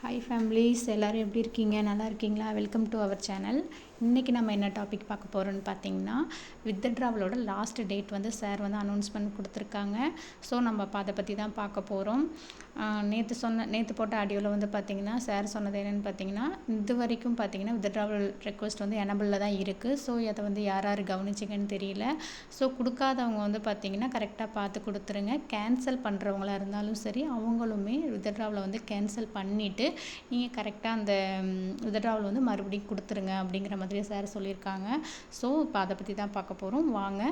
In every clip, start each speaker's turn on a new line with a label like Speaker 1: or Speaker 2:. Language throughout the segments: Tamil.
Speaker 1: ஹாய் ஃபேமிலிஸ், எல்லோரும் எப்படி இருக்கீங்க? நல்லா இருக்கீங்களா? Welcome to our channel. இன்றைக்கி நம்ம என்ன டாபிக் பார்க்க போகிறோன்னு பார்த்தீங்கன்னா, வித்ட்ராவலோட லாஸ்ட் டேட் வந்து சார் வந்து அனௌன்ஸ்மெண்ட் கொடுத்துருக்காங்க. ஸோ நம்ம அதை பற்றி தான் பார்க்க போகிறோம். நேற்று போட்ட ஆடியோவில் வந்து பார்த்திங்கன்னா சார் சொன்னது என்னென்னு பார்த்தீங்கன்னா, இது வரைக்கும் பார்த்திங்கன்னா வித்ட்ராவல் ரெக்வஸ்ட் வந்து எனபிளில் தான் இருக்குது. ஸோ அதை வந்து யார் யார் கவனிச்சிங்கன்னு தெரியல. ஸோ கொடுக்காதவங்க வந்து பார்த்திங்கன்னா கரெக்டாக பார்த்து கொடுத்துருங்க. கேன்சல் பண்ணுறவங்களா இருந்தாலும் சரி, அவங்களுமே வித்ட்ராவலை வந்து கேன்சல் பண்ணிவிட்டு நீங்கள் கரெக்டாக அந்த வித்ட்ராவல் வந்து மறுபடியும் கொடுத்துருங்க அப்படிங்கிற மாதிரி சார் சொல்லியிருக்காங்க. ஸோ இப்போ அதை பற்றி தான் பார்க்க போகிறோம். வாங்க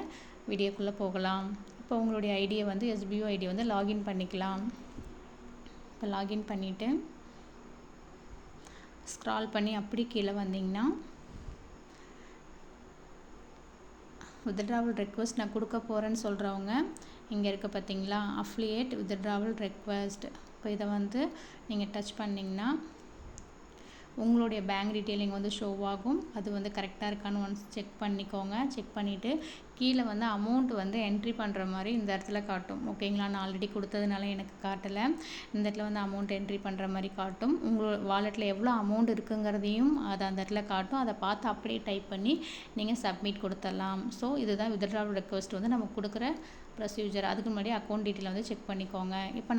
Speaker 1: வீடியோக்குள்ளே போகலாம். இப்போ உங்களுடைய ஐடியை வந்து SBO ஐடி வந்து லாகின் பண்ணிக்கலாம். இப்போ லாகின் பண்ணிவிட்டு ஸ்க்ரால் பண்ணி அப்படி கீழே வந்தீங்கன்னா வித்ட்ராவல் ரெக்வஸ்ட் நான் கொடுக்க போகிறேன்னு சொல்கிறவங்க இங்கே இருக்க பார்த்தீங்களா, அஃபிலியேட் வித்ட்ராவல் ரெக்வஸ்ட். இப்போ இதை வந்து நீங்கள் டச் பண்ணிங்கன்னா உங்களுடைய பேங்க் டீட்டெயிலிங் வந்து ஷோ ஆகும். அது வந்து கரெக்டாக இருக்கான்னு ஒன்ஸ் செக் பண்ணிக்கோங்க. செக் பண்ணிவிட்டு கீழே வந்து அமௌண்ட் வந்து என்ட்ரி பண்ணுற மாதிரி இந்த இடத்துல காட்டும். ஓகேங்களா, நான் ஆல்ரெடி கொடுத்ததுனால எனக்கு காட்டலை. இந்த இடத்துல வந்து அமௌண்ட் என்ட்ரி பண்ணுற மாதிரி காட்டும். உங்கள் வாலெட்டில் எவ்வளோ அமௌண்ட் இருக்குங்கிறதையும் அது அந்த இடத்துல காட்டும். அதை பார்த்து அப்படியே டைப் பண்ணி நீங்கள் சப்மிட் கொடுத்துடலாம். ஸோ இதுதான் வித்ட்ராவல் ரெக்வஸ்ட் வந்து நம்ம கொடுக்குற ப்ரொசீஜர். அதுக்கு முன்னாடி அக்கௌண்ட் டீட்டெயில் வந்து செக் பண்ணிக்கோங்க. இப்போ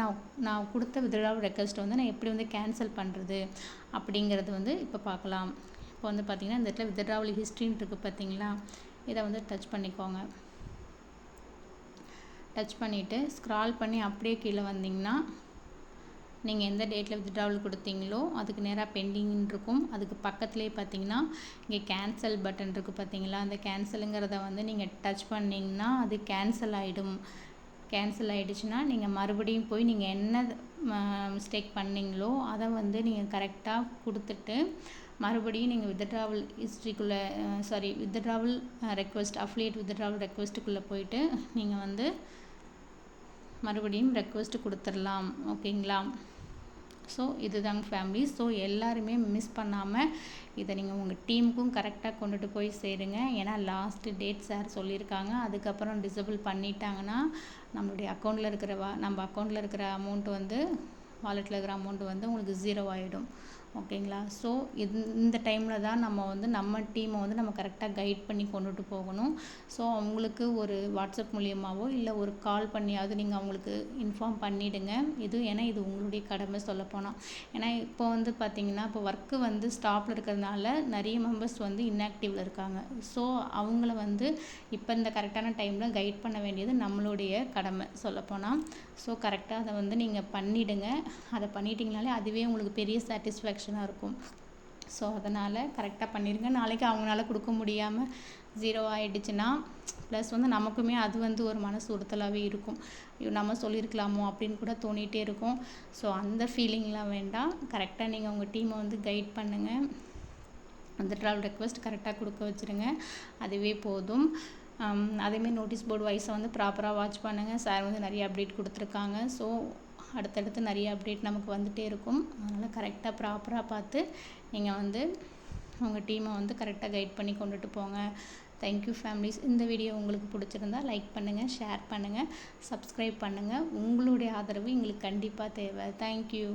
Speaker 1: நான் கொடுத்த வித்ட்ராவல் ரெக்வஸ்ட் வந்து நான் எப்படி வந்து கேன்சல் பண்ணுறது அப்படிங்கிறது வந்து இப்போ பார்க்கலாம். இப்போ வந்து பார்த்திங்கன்னா இந்த இடத்துல வித்ட்ராவல் ஹிஸ்ட்ரின்னு இருக்குது பார்த்தீங்களா, இதை வந்து டச் பண்ணிக்கோங்க. டச் பண்ணிவிட்டு ஸ்க்ரால் பண்ணி அப்படியே கீழே வந்தீங்கன்னா நீங்கள் எந்த டேட்டில் வித்ட்ராவல் கொடுத்தீங்களோ அதுக்கு நேராக பெண்டிங்னு இருக்கும். அதுக்கு பக்கத்துலேயே பார்த்தீங்கன்னா இங்கே கேன்சல் பட்டன் இருக்குது பார்த்தீங்களா, அந்த கேன்சலுங்கிறத வந்து நீங்கள் டச் பண்ணிங்கன்னா அது கேன்சல் ஆகிடும். கேன்சல் ஆகிடுச்சுன்னா நீங்கள் மறுபடியும் போய் நீங்கள் என்ன மிஸ்டேக் பண்ணிங்களோ அதை வந்து நீங்கள் கரெக்டாக கொடுத்துட்டு மறுபடியும் நீங்கள் வித்ட்ராவல் ஹிஸ்ட்ரிக்குள்ளே வித்ட்ராவல் ரெக்வஸ்ட் அஃபிலியேட் வித்ட்ராவல் ரெக்வஸ்ட்டுக்குள்ளே போயிட்டு நீங்கள் வந்து மறுபடியும் ரெக்வஸ்ட் கொடுத்துடலாம். ஓகேங்களா, ஸோ இதுதாங்க ஃபேமிலி. ஸோ எல்லாருமே மிஸ் பண்ணாமல் இதை நீங்கள் உங்கள் டீமுக்கும் கரெக்டாக கொண்டுட்டு போய் சேருங்க. ஏன்னா லாஸ்ட் டேட் சார் சொல்லியிருக்காங்க. அதுக்கப்புறம் டிசபிள் பண்ணிட்டாங்கன்னா நம்மளுடைய அக்கௌண்ட்டில் நம்ம அக்கௌண்ட்டில் இருக்கிற அமௌண்ட் வந்து வாலெட்டில் இருக்கிற அமௌண்ட் வந்து உங்களுக்கு 0 ஆகிடும். ஓகேங்களா, ஸோ இந்த டைமில் தான் நம்ம வந்து நம்ம டீமை வந்து நம்ம கரெக்டாக கைட் பண்ணி கொண்டுட்டு போகணும். ஸோ அவங்களுக்கு ஒரு வாட்ஸ்அப் மூலியமாகவோ இல்லை ஒரு கால் பண்ணியாவது நீங்கள் அவங்களுக்கு இன்ஃபார்ம் பண்ணிவிடுங்க. ஏன்னா இது உங்களுடைய கடமை சொல்லப்போனால். ஏன்னா இப்போ வந்து பார்த்திங்கன்னா இப்போ ஒர்க்கு வந்து ஸ்டாப்பில் இருக்கிறதுனால நிறைய மெம்பர்ஸ் வந்து இன்ஆக்டிவில் இருக்காங்க. ஸோ அவங்கள வந்து இப்போ இந்த கரெக்டான டைமில் கைட் பண்ண வேண்டியது நம்மளுடைய கடமை சொல்லப்போனால். ஸோ கரெக்டாக அதை வந்து நீங்கள் பண்ணிவிடுங்க. அதை பண்ணிட்டீங்கனாலே அதுவே உங்களுக்கு பெரிய சாட்டிஸ்ஃபேக்ஷனாக இருக்கும். ஸோ அதனால் கரெக்டாக பண்ணிடுங்க. நாளைக்கு அவங்களால கொடுக்க முடியாமல் 0 ஆகிடுச்சுன்னா ப்ளஸ் வந்து நமக்குமே அது வந்து ஒரு மனசு உறுத்தலாகவே இருக்கும். நம்ம சொல்லியிருக்கலாமோ அப்படின்னு கூட தோணிகிட்டே இருக்கும். ஸோ அந்த ஃபீலிங்லாம் வேண்டாம். கரெக்டாக நீங்கள் உங்கள் டீமை வந்து கைட் பண்ணுங்கள். வித்ட்ராவல் ரெக்வஸ்ட் கரெக்டாக கொடுக்க வச்சுருங்க. அதுவே போதும். அதேமாரி நோட்டீஸ் போர்டு வைஸை வந்து ப்ராப்பராக வாட்ச் பண்ணுங்கள். சார் வந்து நிறைய அப்டேட் கொடுத்துருக்காங்க. ஸோ அடுத்தடுத்து நிறைய அப்டேட் நமக்கு வந்துகிட்டே இருக்கும். அதனால் கரெக்டாக ப்ராப்பராக பார்த்து நீங்கள் வந்து உங்கள் டீமை வந்து கரெக்டாக கைட் பண்ணி கொண்டுட்டு போங்க. Thank you families. இந்த வீடியோ உங்களுக்கு பிடிச்சிருந்தா லைக் பண்ணுங்கள், ஷேர் பண்ணுங்கள், சப்ஸ்கிரைப் பண்ணுங்கள். உங்களுடைய ஆதரவு எங்களுக்கு கண்டிப்பாக தேவை. தேங்க்யூ.